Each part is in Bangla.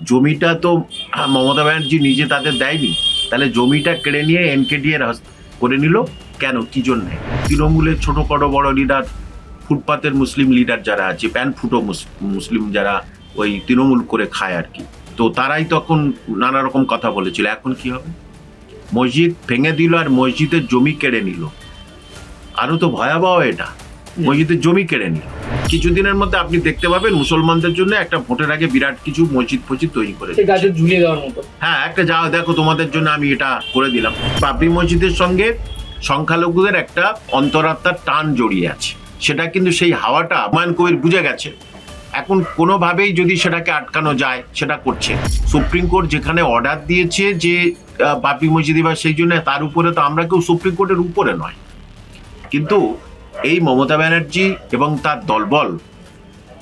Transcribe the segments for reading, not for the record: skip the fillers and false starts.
জমিটা তো মমতা ব্যানার্জি নিজে তাদের দেয়নি, তাহলে জমিটা কেড়ে নিয়ে এনকেডি এর করে নিল কেন, কি জন্যে? তৃণমূলের ছোট বড় লিডার, ফুটপাতের মুসলিম লিডার যারা আছে, প্যান ফুটো মুসলিম যারা ওই তৃণমূল করে খায় আর কি, তো তারাই তখন নানা রকম কথা বলেছিল। এখন কি হবে? মসজিদ ভেঙে দিল আর মসজিদের জমি কেড়ে নিল। আরো তো ভয়াবহ এটা, মসজিদের জমি কেড়ে নিল। কিছুদিনের মধ্যে আপনি দেখতে পাবেন মুসলমানদের জন্য একটা ভোটের আগে বিরাট কিছু মসজিদ তৈরি করে ঝুলিয়ে দেওয়ার মতো। হ্যাঁ, একটা যাও দেখো তোমাদের জন্য আমি এটা করে দিলাম। বাবরি মসজিদের সঙ্গে সংখ্যালঘুদের একটা অন্তরাত্মার টান জড়িয়ে আছে, সেটা কিন্তু সেই হাওয়াটা হুমায়ুন কবির বুঝে গেছে। এখন কোনোভাবেই যদি সেটাকে আটকানো যায় সেটা করছে। সুপ্রিম কোর্ট যেখানে অর্ডার দিয়েছে যে বাবরি মসজিদ বা সেই জন্য, তার উপরে তো আমরা কেউ সুপ্রিম কোর্টের উপরে নয়। কিন্তু এই মমতা ব্যানার্জি এবং তার দলবল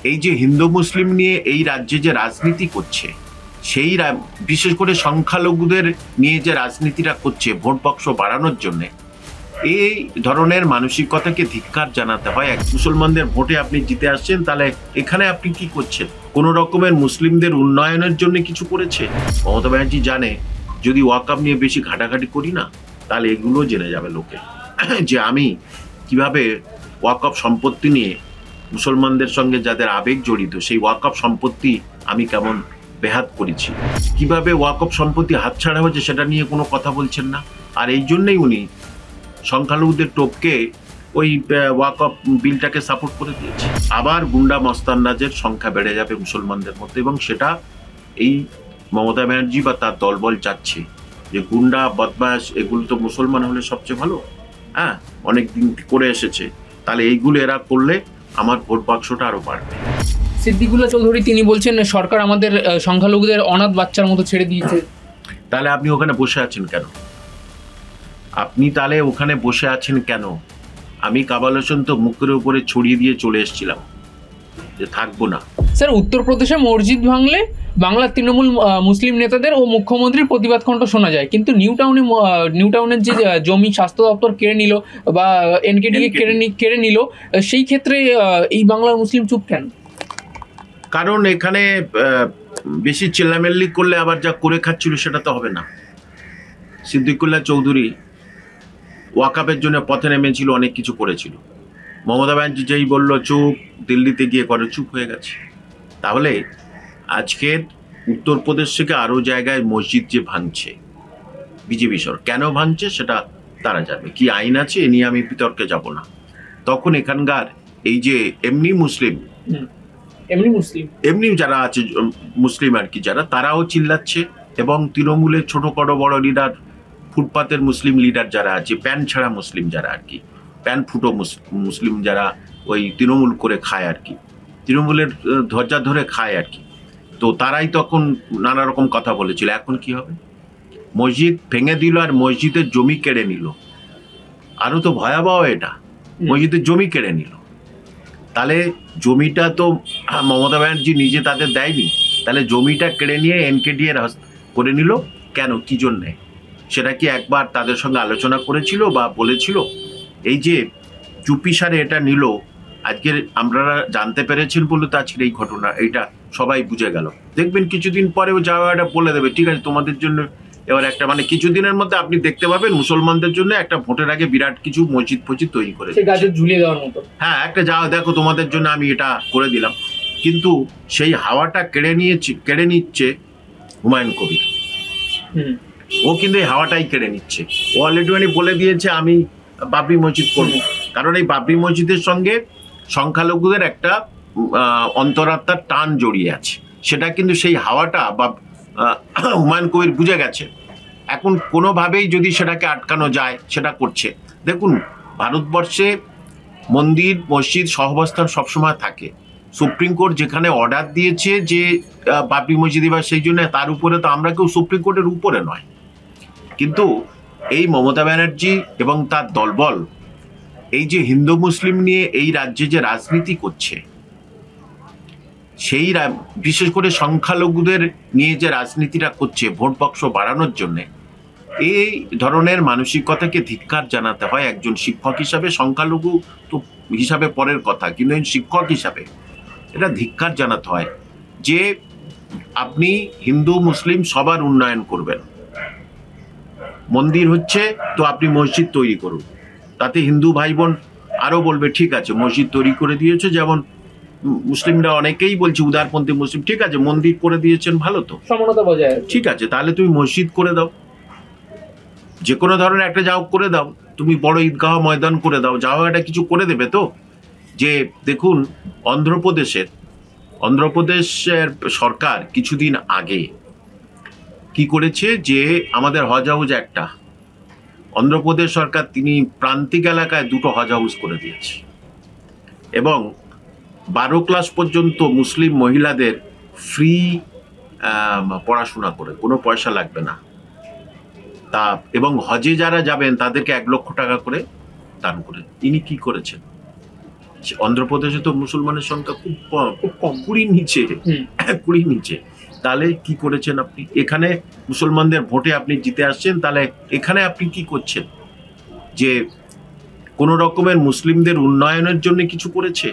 এই যে হিন্দু মুসলিম নিয়ে এই রাজ্যে যে রাজনীতি করছে, সেই বিশেষ করে সংখ্যালঘুদের নিয়ে যে রাজনীতিটা করছে ভোট বাক্স বাড়ানোর জন্যে, এই ধরনের মানসিকতাকে ধিক্কার জানাতে হয়। এক মুসলমানদের ভোটে আপনি জিতে আসছেন, তাহলে এখানে আপনি কি করছেন? কোন রকমের মুসলিমদের উন্নয়নের জন্য কিছু করেছে? মমতা ব্যানার্জি জানে যদি ওয়াকআপ নিয়ে বেশি ঘাটাঘাটি করি না, তাহলে এগুলো জেনে যাবে লোকে যে আমি কিভাবে ওয়াকআপ সম্পত্তি নিয়ে মুসলমানদের সঙ্গে যাদের আবেগ জড়িত সেই ওয়াকআপ সম্পত্তি আমি কেমন বেহাত করেছি, কিভাবে ওয়াকআপ সম্পত্তি হাতছাড়া হয়েছে সেটা নিয়ে কোনো কথা বলছেন না। আর এই জন্যই উনি সংখ্যালঘুদের টোপকে ওই ওয়াকআপ বিলটাকে সাপোর্ট করে দিয়েছে। আবার গুন্ডা মস্তানরাজের সংখ্যা বেড়ে যাবে মুসলমানদের মধ্যে, এবং সেটা এই মমতা ব্যানার্জি বা তার দলবল চাচ্ছে যে গুন্ডা বদমাশ এগুলো তো মুসলমান হলে সবচেয়ে ভালো, হ্যাঁ অনেকদিন করে এসেছে, তাহলে এইগুলো এরা করলে আমার ভোট বাক্সটা আরো বাড়বে। সিদ্দিকুল্লাহ চৌধুরী তিনি বলছেন সরকার আমাদের সংখ্যালঘুদের অনাথ বাচ্চার মতো ছেড়ে দিয়েছে। তাহলে আপনি ওখানে বসে আছেন কেন? আমি কামাল হোসেন তো মুখের উপরে ছড়িয়ে দিয়ে চলে এসেছিলাম যে থাকবো না। স্যার, উত্তরপ্রদেশে মসজিদ ভাঙলে বাংলার তৃণমূল মুসলিম নেতাদের ও মুখ্যমন্ত্রীর প্রতিবাদ কণ্ঠ শোনা যায়, কিন্তু নিউ টাউনের যে জমি স্বাস্থ্য দপ্তর কেড়ে নিল বা এনকেডি কেড়ে নিল, সেই ক্ষেত্রে এই বাংলার মুসলিম চুপ কেন? কারণ এখানে বেশি চেল্লামেল্লি করলে আবার যা করে খাচ্ছিল সেটা তো হবে না। সিদ্দিকুল্লাহ চৌধুরী ওয়াকআপের জন্য পথে নেমেছিল, অনেক কিছু করেছিল। মমতা ব্যানার্জি যেই বললো চুপ, দিল্লিতে গিয়ে করে চুপ হয়ে গেছে। তাহলে আজকের উত্তরপ্রদেশ থেকে আরো জায়গায় মসজিদ যে ভাঙছে বিজেপি সরকার, কেন ভাঙছে সেটা তারা জানবে, কি আইন আছে এ নিয়ে আমি বিতর্কে যাব না। তখন এখানকার এই যে এমনি যারা আছে মুসলিম আর কি, যারা তারাও চিল্লাচ্ছে, এবং তৃণমূলের ছোট বড় লিডার, ফুটপাতের মুসলিম লিডার যারা আছে, প্যান ছাড়া মুসলিম যারা আর কি, প্যান ফুটো মুসলিম যারা ওই তৃণমূল করে খায় আর কি, তৃণমূলের ধ্বজা ধরে খায় আর কি, তো তারাই তখন নানা রকম কথা বলেছিল। এখন কি হবে? মসজিদ ভেঙে দিল আর মসজিদের জমি কেড়ে নিল। আরো তো ভয়াবহ এটা, মসজিদের জমি কেড়ে নিল। তাহলে জমিটা তো মমতা ব্যানার্জি নিজে তাদের দেয়নি, তাহলে জমিটা কেড়ে নিয়ে এনকেডি এর করে নিল কেন, কি জন্যে? সেটা কি একবার তাদের সঙ্গে আলোচনা করেছিল বা বলেছিল? এই যে চুপিসারে এটা নিল, আজকে আমরা জানতে পেরেছেন বলে তো আজকের এই ঘটনা, এইটা সবাই বুঝে গেল। দেখবেন কিছুদিন পরেও যাওয়া এটা বলে দেবে ঠিক আছে তোমাদের জন্য এবার একটা, মানে কিছুদিনের মধ্যে আপনি দেখতে পাবেন মুসলমানদের জন্য একটা ভোটের আগে বিরাট কিছু মসজিদ তৈরি করে ঝুলিয়ে দেওয়ার মতো। হ্যাঁ, একটা যাও দেখো তোমাদের জন্য আমি এটা করে দিলাম। কিন্তু সেই হাওয়াটা কেড়ে নিচ্ছে হুমায়ুন কবির। ও কিন্তু এই হাওয়াটাই কেড়ে নিচ্ছে। ও অলরেডি বলে দিয়েছে আমি বাবরি মসজিদ করবো, কারণ এই বাবরি মসজিদের সঙ্গে সংখ্যালঘুদের একটা অন্তরাত্মার টান জড়িয়ে আছে, সেটা কিন্তু সেই হাওয়াটা বা হুমায়ুন কবির বুঝে গেছে। এখন কোনোভাবেই যদি সেটাকে আটকানো যায় সেটা করছে। দেখুন, ভারতবর্ষে মন্দির মসজিদ সহাবস্থান সবসময় থাকে। সুপ্রিম কোর্ট যেখানে অর্ডার দিয়েছে যে বাবরি মসজিদ বা সেই জন্য, তার উপরে তো আমরা কেউ সুপ্রিম কোর্টের উপরে নয়। কিন্তু এই মমতা ব্যানার্জি এবং তার দলবল এই যে হিন্দু মুসলিম নিয়ে এই রাজ্যে যে রাজনীতি করছে, সেই বিশেষ করে সংখ্যালঘুদের নিয়ে যে রাজনীতিটা করছে ভোট বাক্স বাড়ানোর জন্যে, এই ধরনের মানসিকতাকে ধিক্কার জানাতে হয় একজন শিক্ষক হিসাবে। সংখ্যালঘু তো হিসাবে পরের কথা, কিন্তু শিক্ষক হিসাবে এটা ধিক্কার জানাতে হয় যে আপনি হিন্দু মুসলিম সবার উন্নয়ন করবেন। মন্দির হচ্ছে তো আপনি মসজিদ তৈরি করুন, তাতে হিন্দু ভাই বোন আরো বলবে ঠিক আছে মসজিদ তৈরি করে দিয়েছে, যেমন মুসলিমরা অনেকেই বলছে উদারপন্থী মুসলিম, ঠিক আছে মন্দির করে দিয়েছেন ভালো তো, সমানতা বজায় আছে। ঠিক আছে তাহলে তুমি মসজিদ করে দাও, যে কোনো ধরনের একটা যাও করে দাও, তুমি বড় ঈদগাহ ময়দান করে দাও, যাও একটা কিছু করে দেবে তো। যে দেখুন অন্ধ্রপ্রদেশের সরকার কিছুদিন আগে কি করেছে, যে আমাদের হজ হাউস একটা, অন্ধ্রপ্রদেশ সরকার তিনি প্রান্তিক এলাকায় 2টো হজ হাউস করে দিয়েছে, এবং 12 ক্লাস পর্যন্ত মুসলিম মহিলাদের ফ্রি পড়াশোনা করে, কোনো পয়সা লাগবে না তা, এবং হজে যারা যাবেন তাদেরকে 1 লক্ষ টাকা করে দান করে। ইনি কি করেছেন? অন্ধ্রপ্রদেশে তো মুসলমানের সংখ্যা খুব কম, 20 নিচে, 20 নিচে। তাহলে কি করেছেন আপনি? এখানে মুসলমানদের ভোটে আপনি জিতে আসছেন, তাহলে এখানে আপনি কি করছেন? যে কোনো রকমের মুসলিমদের উন্নয়নের জন্য কিছু করেছে?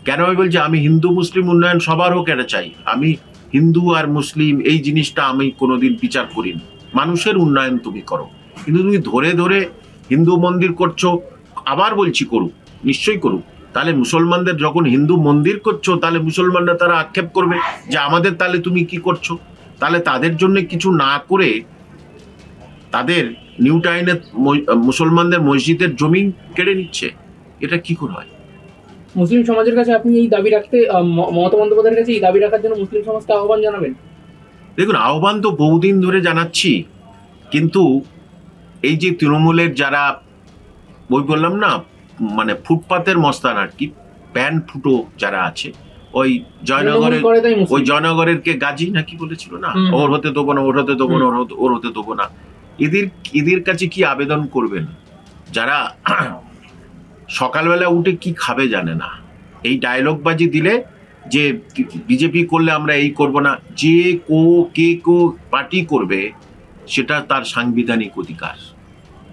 কেন আমি বলছি আমি হিন্দু মুসলিম উন্নয়ন সবার হোক এটা চাই, আমি হিন্দু আর মুসলিম এই জিনিসটা আমি কোনোদিন বিচার করিনি। মানুষের উন্নয়ন তুমি করো, কিন্তু তুমি ধরে ধরে হিন্দু মন্দির করছো, আবার বলছি করুক, নিশ্চয়ই করুক। তাহলে মুসলমানদের যখন হিন্দু মন্দির করছো, তাহলে মুসলমানরা তারা আক্ষেপ করবে যে আমাদের তাহলে তুমি কি করছো। তাহলে তাদের জন্য কিছু না করে তাদের নিউ টাউনে মুসলমানদের মসজিদের জমি কেড়ে নিচ্ছে, এটা কি করে হয়? মুসলিম সমাজের কাছে আপনি এই দাবি রাখতে, মমতা বন্দ্যোপাধ্যায়ের কাছে এই দাবি রাখার জন্য মুসলিম সমাজকে আহ্বান জানাবেন? দেখুন আহ্বান তো বহুদিন ধরে জানাচ্ছি, কিন্তু এই যে তৃণমূলের যারা ওই বললাম না মানে ফুটপাতের মস্তান আর কি, প্যান ফুটো যারা আছে, ওই জয়নগরের কে গাজী নাকি বলেছিল না, ওর হতে দেবো না, ওর হতে দেবো না, ওর হতে দেবো না। এদের কাছে কি আবেদন করবেন? যারা সকালবেলা উঠে কি খাবে জানে না, এই ডায়লগ বাজি দিলে যে বিজেপি করলে আমরা এই করব না, যে কে পার্টি করবে সেটা তার সাংবিধানিক অধিকার,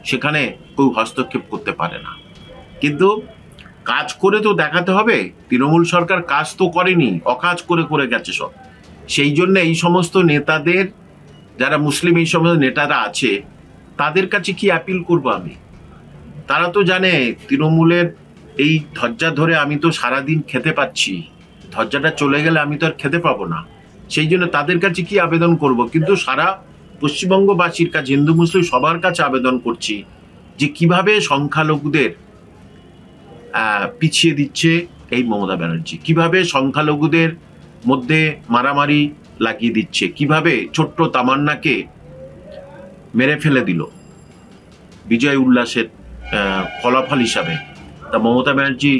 সেখানে কেউ হস্তক্ষেপ করতে পারে না। কিন্তু কাজ করে তো দেখাতে হবে। তৃণমূল সরকার কাজ তো করেনি, অকাজ করে গেছে সব। সেই জন্য এই সমস্ত নেতাদের, যারা মুসলিম এই সমস্ত নেতারা আছে, তাদের কাছে কি অ্যাপিল করবো আমি? তারা তো জানে তৃণমূলের এই ধজ্জা ধরে আমি তো সারাদিন খেতে পাচ্ছি, ধজ্জাটা চলে গেলে আমি তো আর খেতে পাবো না। সেই জন্য তাদের কাছে কি আবেদন করব? কিন্তু সারা পশ্চিমবঙ্গবাসীর কাছে, হিন্দু মুসলিম সবার কাছে আবেদন করছি যে কিভাবে সংখ্যালঘুদের পিছিয়ে দিচ্ছে এই মমতা ব্যানার্জি, কিভাবে সংখ্যালঘুদের মধ্যে মারামারি লাগিয়ে দিচ্ছে, কিভাবে ছোট্ট তামান্নাকে মেরে ফেলে দিল বিজয় উল্লাসের ফলাফল হিসাবে। তা মমতা ব্যানার্জি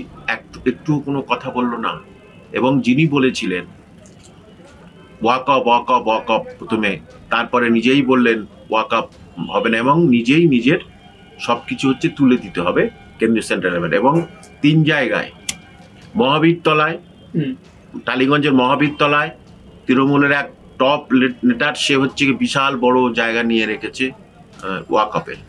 একটু কোনো কথা বলল না। এবং যিনি বলেছিলেন ওয়াক আপ প্রথমে, তারপরে নিজেই বললেন ওয়াক আপ হবে না, এবং নিজেই নিজের সবকিছু হচ্ছে তুলে দিতে হবে কেন্দ্রীয় সেন্ট্রাল লেভেল। এবং 3 জায়গায়, মহাবীরতলায়, টালিগঞ্জের মহাবীরতলায় তৃণমূলের এক টপ নেতার, সে হচ্ছে বিশাল বড় জায়গা নিয়ে রেখেছে ওয়াকআপের।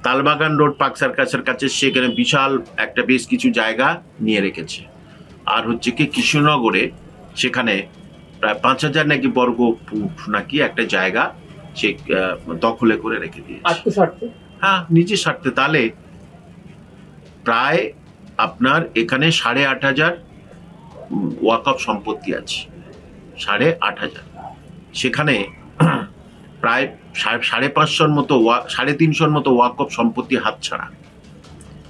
তালবাগান রোড পার্ক সার্কাসের কাছে সেখানে বিশাল একটা বেশ কিছু জায়গা নিয়ে রেখেছে। আর হচ্ছে কি কৃষ্ণনগরে সেখানে প্রায় 5000 নাকি বর্গ ফুট নাকি একটা জায়গা সে দখলে করে রেখে দিয়েছে, হ্যাঁ নিজের স্বার্থে। তাহলে প্রায় আপনার এখানে 8500 ওয়াকআপ সম্পত্তি আছে, 8500, সেখানে প্রায় 550 মতো 350 মতো ওয়াকআপ সম্পত্তি হাতছাড়া।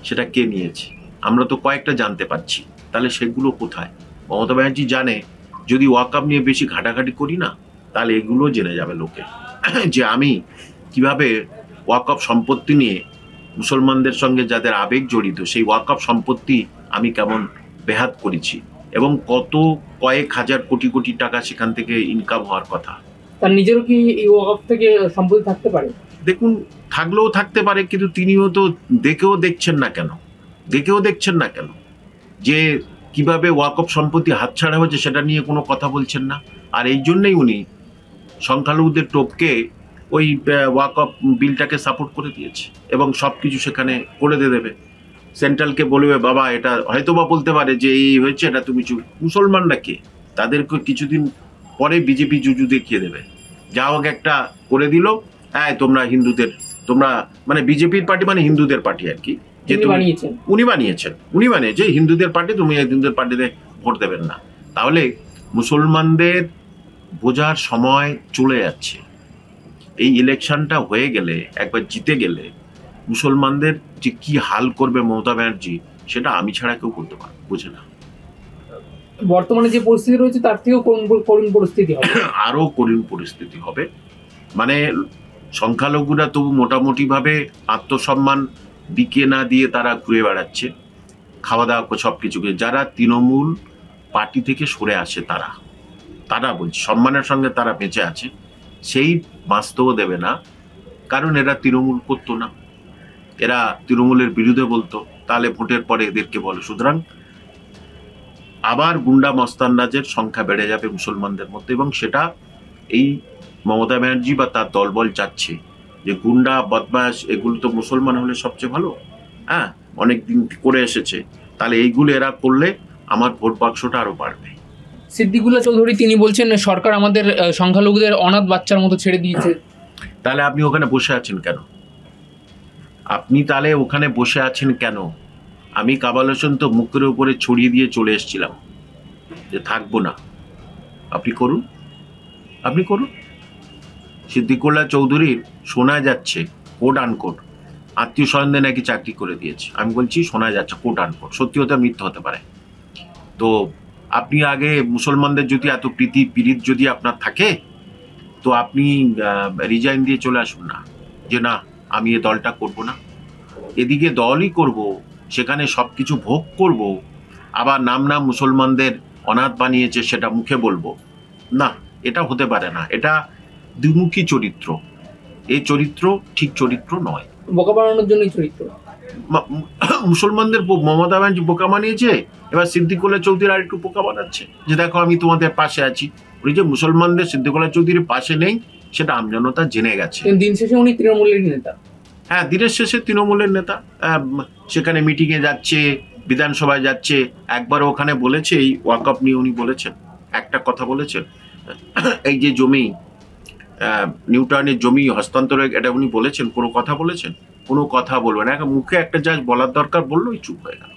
সেটা কে নিয়েছে আমরা তো কয়েকটা জানতে পারছি, তাহলে সেগুলো কোথায়? মমতা ব্যানার্জি জানে যদি ওয়াকআপ নিয়ে বেশি ঘাটাঘাটি করি না, তাহলে এগুলো জেনে যাবে লোকে যে আমি কিভাবে ওয়াকআপ সম্পত্তি নিয়ে মুসলমানদের সঙ্গে যাদের আবেগ জড়িত সেই ওয়াকআপ সম্পত্তি আমি কেমন বেহাত করেছি, এবং কয়েক হাজার কোটি টাকা সেখান থেকে ইনকাম হওয়ার কথা। তার নিজেরও কি এই ওয়াকআপ থেকে সম্পত্তি থাকতে পারে? দেখুন থাকলেও থাকতে পারে, কিন্তু তিনিও তো দেখেও দেখছেন না কেন যে কিভাবে ওয়াকআপ সম্পত্তি হাতছাড়া হয়েছে সেটা নিয়ে কোনো কথা বলছেন না। আর এই জন্যই উনি সংখ্যালঘুদের টোপকে ওই ওয়াকআপ বিলটাকে সাপোর্ট করে দিয়েছে, এবং সব কিছু সেখানে করে দেবে। সেন্ট্রালকে বলবে বাবা এটা হয়তো বা বলতে পারে যে এই হয়েছে, এটা তুমি মুসলমানরা কে, তাদেরকে কিছুদিন পরে বিজেপি জুজু দেখিয়ে দেবে, যা হোক একটা করে দিল, হ্যাঁ তোমরা হিন্দুদের, তোমরা মানে বিজেপির পার্টি মানে হিন্দুদের পার্টি আর কি, যে উনি বানিয়েছে হিন্দুদের পার্টি, তুমি হিন্দুদের পার্টিতে ভোট দেবেন না। তাহলে মুসলমানদের বোঝার সময় চলে যাচ্ছে। এই ইলেকশনটা হয়ে গেলে, একবার জিতে গেলে মুসলমানদের যে কি হাল করবে মমতা ব্যানার্জি, সেটা আমি ছাড়া কেউ করতে পারে বোঝে না। বর্তমানে যে পরিস্থিতি রয়েছে তার থেকেও করুণ পরিস্থিতি হবে, আরো করুণ পরিস্থিতি হবে। মানে সংখ্যালঘুরা তবু মোটামুটি ভাবে আত্মসম্মান বিকে না দিয়ে তারা ঘুরে বেড়াচ্ছে, খাওয়া দাওয়া সবকিছুকে। যারা তৃণমূল পার্টি থেকে সরে আসে তারা বলছে সম্মানের সঙ্গে তারা বেঁচে আছে, সেই বাঁচতেও দেবে না, কারণ এরা তৃণমূল করতো না, এরা তৃণমূলের বিরুদ্ধে বলতো, তাহলে ভোটের পরে এদেরকে বলে। সুতরাং আবার গুন্ডা মস্তানরাজের সংখ্যা বেড়ে যাবে মুসলমানদের মধ্যে, এবং সেটা এই মমতা ব্যানার্জি বা তার দলবল চাচ্ছে যে গুন্ডা বদমাশ এগুলো তো মুসলমান হলে সবচেয়ে ভালো, হ্যাঁ অনেকদিন করে এসেছে, তাহলে এইগুলো এরা করলে আমার ভোট বাক্সটা আরো বাড়বে। সিদ্দিকুল্লাহ চৌধুরী তিনি বলছেন সরকার আমাদের সংখ্যালঘুদের অনাথ বাচ্চার মতো ছেড়ে দিয়েছে। তাহলে আপনি ওখানে বসে আছেন কেন? আমি কামাল হোসেন তো মুখের উপরে ছড়িয়ে দিয়ে চলে এসেছিলাম যে থাকবো না। আপনি করুন। সিদ্দিকুল্লাহ চৌধুরীর শোনা যাচ্ছে কোট আনকোট আত্মীয় স্বজনদের নাকি চাকরি করে দিয়েছে। আমি বলছি শোনা যাচ্ছে কোট আনকোট, সত্যি হতে মিথ্যা হতে পারে। তো আপনি আগে মুসলমানদের যদি এত প্রীতি যদি আপনার থাকে, তো আপনি রিজাইন দিয়ে চলে আসুন না, যে না আমি এ দলটা করব না, এদিকে দলই করব, সেখানে সবকিছু ভোগ করব, আবার নাম মুসলমানদের অনাথ বানিয়েছে সেটা মুখে বলবো না, এটা হতে পারে না। এটা দ্বিমুখী চরিত্র, এই চরিত্র ঠিক চরিত্র নয়। বোকা বানানোর জন্যই চরিত্র। মুসলমানদের মমতা ব্যানার্জি বোকা বানিয়েছে, এবার সিদ্দিকুল্লাহ চৌধুরী আর একটু বোকা বানাচ্ছে যে দেখো আমি তোমাদের পাশে আছি। উনি যে মুসলমানদের সিদ্দিকুল্লাহ চৌধুরীর পাশে নেই সেটা আমজনতা জেনে গেছে। দিন শেষে উনি তৃণমূলের নেতা। হ্যাঁ, দিনের শেষে তৃণমূলের নেতা, সেখানে মিটিংয়ে যাচ্ছে, বিধানসভায় যাচ্ছে। একবার ওখানে বলেছে এই ওয়াকআপ নিয়ে উনি বলেছেন, একটা কথা বলেছেন, এই যে জমি নিউ টাউনের জমি হস্তান্তরে, এটা উনি বলেছেন, কোনো কথা বলেছেন? কোনো কথা বলবেন না, মুখে একটা যা বলার দরকার বললোই চুপ হয়ে গেল।